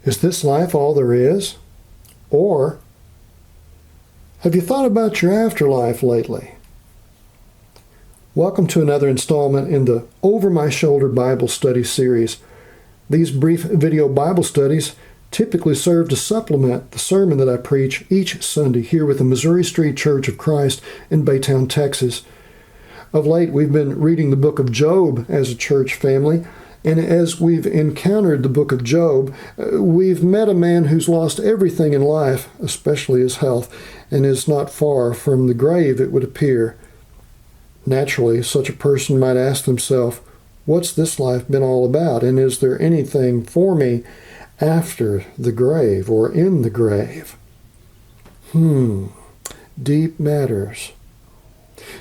Is this life all there is? Or have you thought about your afterlife lately? Welcome to another installment in the Over My Shoulder Bible Study series. These brief video Bible studies typically serve to supplement the sermon that I preach each Sunday here with the Missouri Street Church of Christ in Baytown, Texas. Of late, we've been reading the book of Job as a church family, and as we've encountered the book of Job, we've met a man who's lost everything in life, especially his health, and is not far from the grave, it would appear. Naturally, such a person might ask themselves, what's this life been all about, and is there anything for me after the grave or in the grave? Deep matters.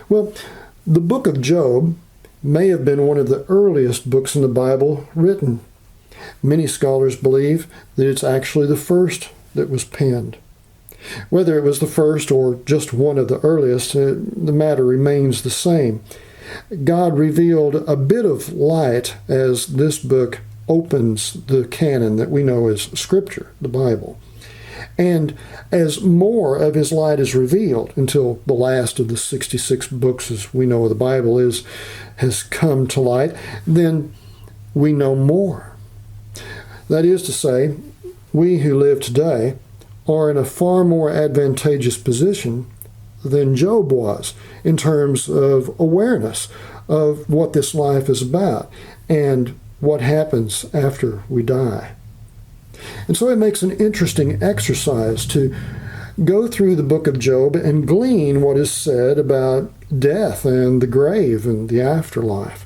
Well, the book of Job may have been one of the earliest books in the Bible written. Many scholars believe that it's actually the first that was penned. Whether it was the first or just one of the earliest, the matter remains the same. God revealed a bit of light as this book opens the canon that we know as Scripture, the Bible. And as more of his light is revealed until the last of the 66 books as we know of the Bible has come to light, then we know more. That is to say, we who live today are in a far more advantageous position than Job was in terms of awareness of what this life is about and what happens after we die. And so it makes an interesting exercise to go through the book of Job and glean what is said about death and the grave and the afterlife.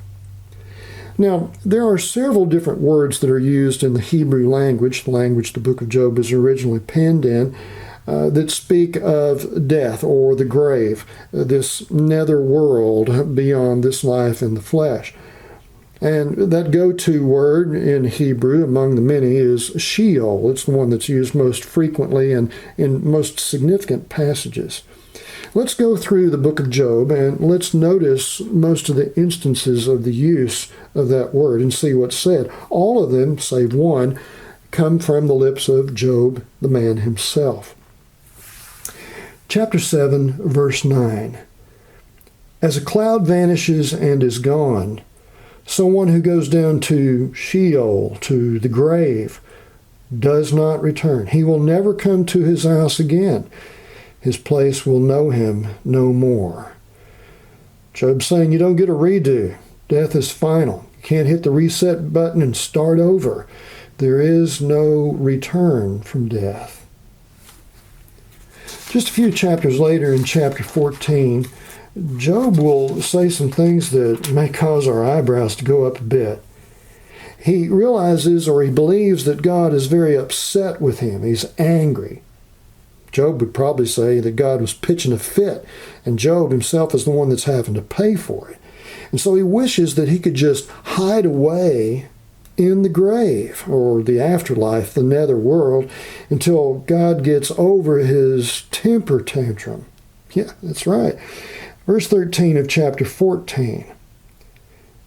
Now, there are several different words that are used in the Hebrew language, the language the book of Job is originally penned in, that speak of death or the grave, this nether world beyond this life in the flesh. And that go-to word in Hebrew among the many is Sheol. It's the one that's used most frequently and in most significant passages. Let's go through the book of Job and let's notice most of the instances of the use of that word and see what's said. All of them, save one, come from the lips of Job, the man himself. Chapter 7, verse 9. As a cloud vanishes and is gone, so one who goes down to Sheol, to the grave, does not return. He will never come to his house again. His place will know him no more. Job's saying you don't get a redo. Death is final. You can't hit the reset button and start over. There is no return from death. Just a few chapters later in chapter 14, Job will say some things that may cause our eyebrows to go up a bit. He realizes or he believes that God is very upset with him. He's angry. Job would probably say that God was pitching a fit, and Job himself is the one that's having to pay for it. And so he wishes that he could just hide away in the grave, or the afterlife, the nether world, until God gets over his temper tantrum. Yeah, that's right. Verse 13 of chapter 14.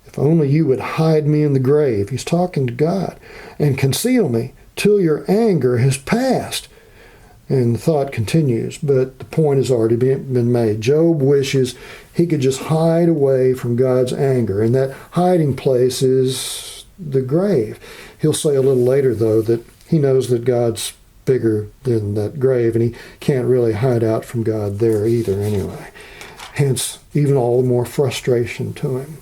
If only you would hide me in the grave, he's talking to God, and conceal me till your anger has passed. And the thought continues, but the point has already been made. Job wishes he could just hide away from God's anger, and that hiding place is the grave. He'll say a little later, though, that he knows that God's bigger than that grave, and he can't really hide out from God there either anyway. Hence, even all the more frustration to him.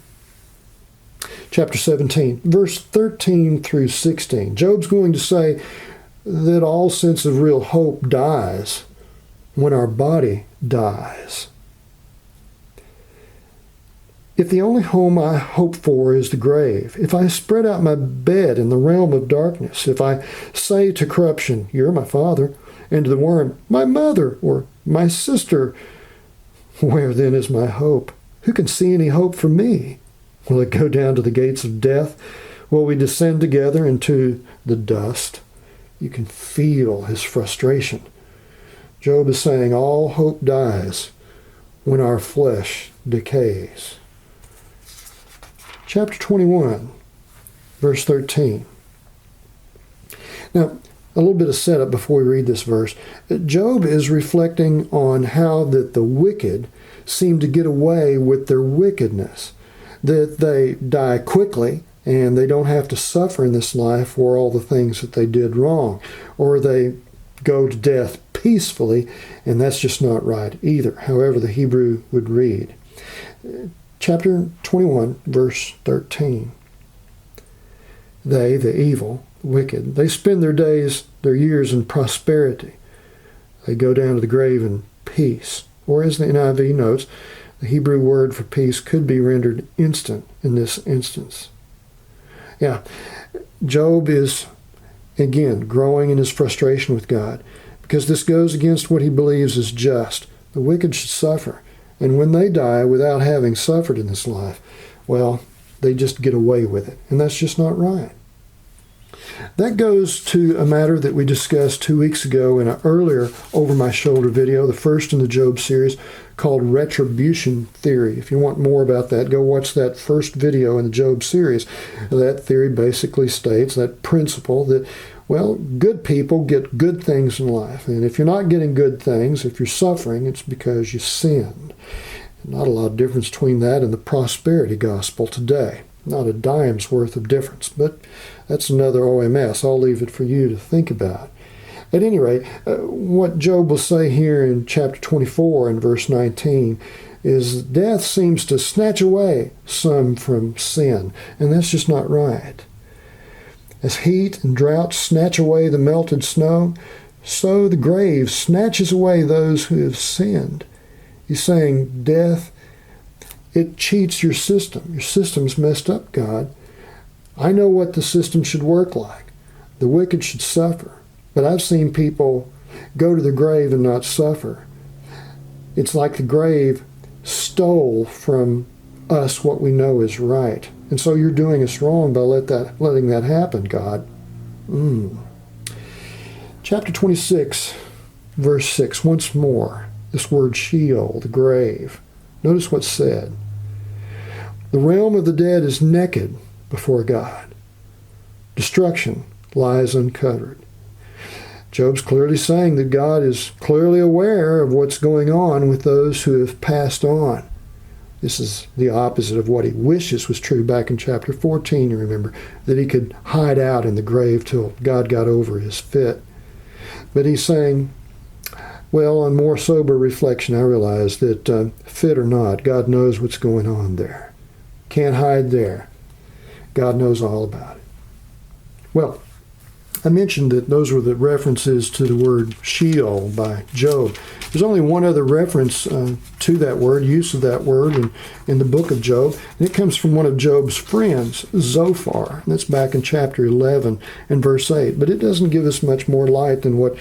Chapter 17, verse 13 through 16. Job's going to say that all sense of real hope dies when our body dies. If the only home I hope for is the grave, if I spread out my bed in the realm of darkness, if I say to corruption, you're my father, and to the worm, my mother, or my sister, where then is my hope? Who can see any hope for me? Will it go down to the gates of death? Will we descend together into the dust? You can feel his frustration. Job is saying all hope dies when our flesh decays. Chapter 21, verse 13. Now, a little bit of setup before we read this verse. Job is reflecting on how that the wicked seem to get away with their wickedness, that they die quickly and they don't have to suffer in this life for all the things that they did wrong, or they go to death peacefully, and that's just not right either, however the Hebrew would read. Chapter 21, verse 13. They, the evil, wicked, they spend their days, their years in prosperity. They go down to the grave in peace. Or as the NIV notes, the Hebrew word for peace could be rendered instant in this instance. Yeah, Job is, again, growing in his frustration with God, because this goes against what he believes is just. The wicked should suffer, and when they die without having suffered in this life, well, they just get away with it, and that's just not right. That goes to a matter that we discussed 2 weeks ago in an earlier over-my-shoulder video, the first in the Job series, called Retribution Theory. If you want more about that, go watch that first video in the Job series. That theory basically states, that principle, that, well, good people get good things in life. And if you're not getting good things, if you're suffering, it's because you sinned. Not a lot of difference between that and the prosperity gospel today. Not a dime's worth of difference, but that's another OMS. I'll leave it for you to think about. At any rate, what Job will say here in chapter 24 and verse 19 is death seems to snatch away some from sin, and that's just not right. As heat and drought snatch away the melted snow, so the grave snatches away those who have sinned. He's saying death, it cheats your system. Your system's messed up, God. I know what the system should work like. The wicked should suffer. But I've seen people go to the grave and not suffer. It's like the grave stole from us what we know is right. And so you're doing us wrong by letting that happen, God. Chapter 26, verse 6, once more, this word Sheol, the grave. Notice what's said. The realm of the dead is naked before God. Destruction lies uncovered. Job's clearly saying that God is clearly aware of what's going on with those who have passed on. This is the opposite of what he wishes was true back in chapter 14, you remember, that he could hide out in the grave till God got over his fit. But he's saying, well, on more sober reflection, I realize that fit or not, God knows what's going on there. Can't hide there. God knows all about it. Well, I mentioned that those were the references to the word Sheol by Job. There's only one other reference to that word, use of that word in the book of Job, and it comes from one of Job's friends, Zophar. And that's back in chapter 11 and verse 8. But it doesn't give us much more light than what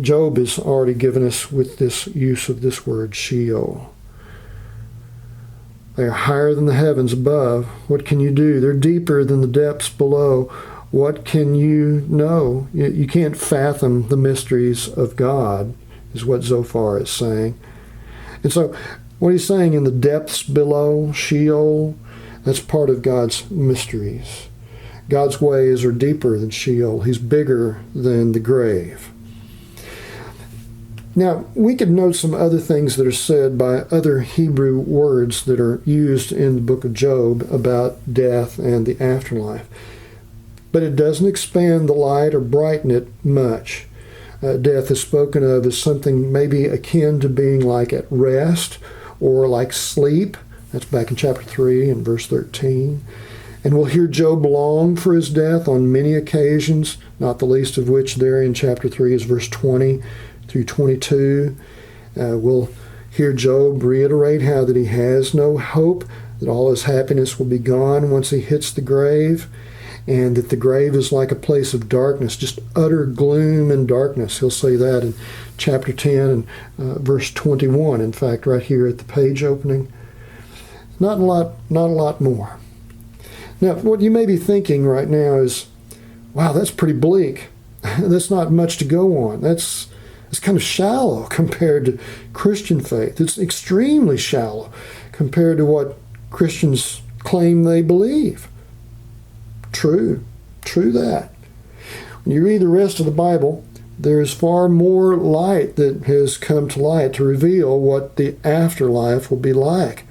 Job has already given us with this use of this word Sheol. They are higher than the heavens above. What can you do? They're deeper than the depths below. What can you know? You can't fathom the mysteries of God, is what Zophar is saying. And so what he's saying in the depths below, Sheol, that's part of God's mysteries. God's ways are deeper than Sheol. He's bigger than the grave. Now, we could note some other things that are said by other Hebrew words that are used in the book of Job about death and the afterlife. But it doesn't expand the light or brighten it much. Death is spoken of as something maybe akin to being like at rest or like sleep. That's back in chapter 3 and verse 13. And we'll hear Job long for his death on many occasions, not the least of which there in chapter 3 is verse 20 through 22. We'll hear Job reiterate how that he has no hope, that all his happiness will be gone once he hits the grave, and that the grave is like a place of darkness, just utter gloom and darkness. He'll say that in chapter 10 and verse 21. In fact, right here at the page opening. Not a lot more. Now, what you may be thinking right now is, wow, that's pretty bleak. That's not much to go on. It's kind of shallow compared to Christian faith. It's extremely shallow compared to what Christians claim they believe. True that. When you read the rest of the Bible, there is far more light that has come to light to reveal what the afterlife will be like.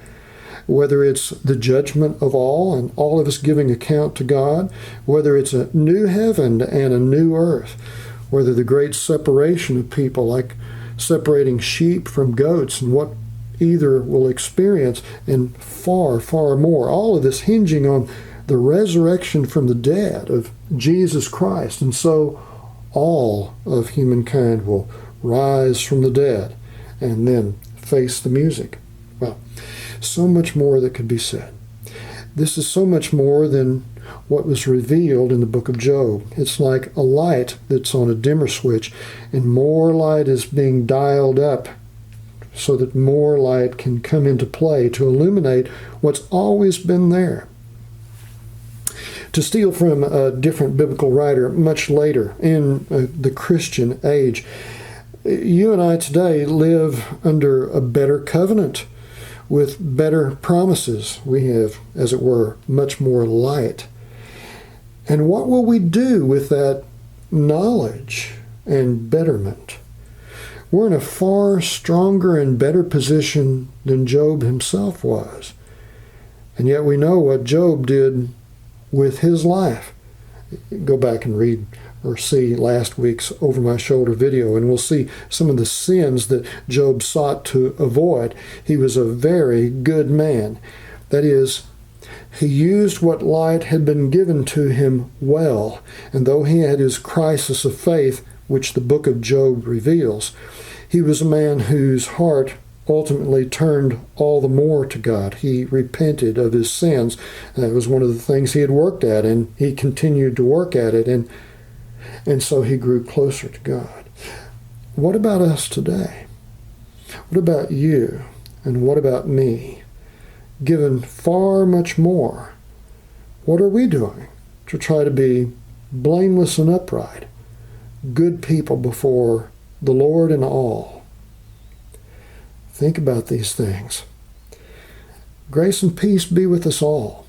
Whether it's the judgment of all and all of us giving account to God, whether it's a new heaven and a new earth, whether the great separation of people, like separating sheep from goats and what either will experience, and far, far more. All of this hinging on the resurrection from the dead of Jesus Christ. And so all of humankind will rise from the dead and then face the music. Well, so much more that could be said. This is so much more than what was revealed in the book of Job. It's like a light that's on a dimmer switch, and more light is being dialed up so that more light can come into play to illuminate what's always been there. To steal from a different biblical writer much later in the Christian age, you and I today live under a better covenant with better promises. We have, as it were, much more light. And what will we do with that knowledge and betterment? We're in a far stronger and better position than Job himself was. And yet we know what Job did with his life. Go back and read or see last week's Over My Shoulder video, and we'll see some of the sins that Job sought to avoid. He was a very good man. That is, he used what light had been given to him well, and though he had his crisis of faith, which the book of Job reveals, he was a man whose heart ultimately turned all the more to God. He repented of his sins. That was one of the things he had worked at, and he continued to work at it, and so he grew closer to God. What about us today? What about you? And what about me? Given far much more, what are we doing to try to be blameless and upright, good people before the Lord and all? Think about these things. Grace and peace be with us all.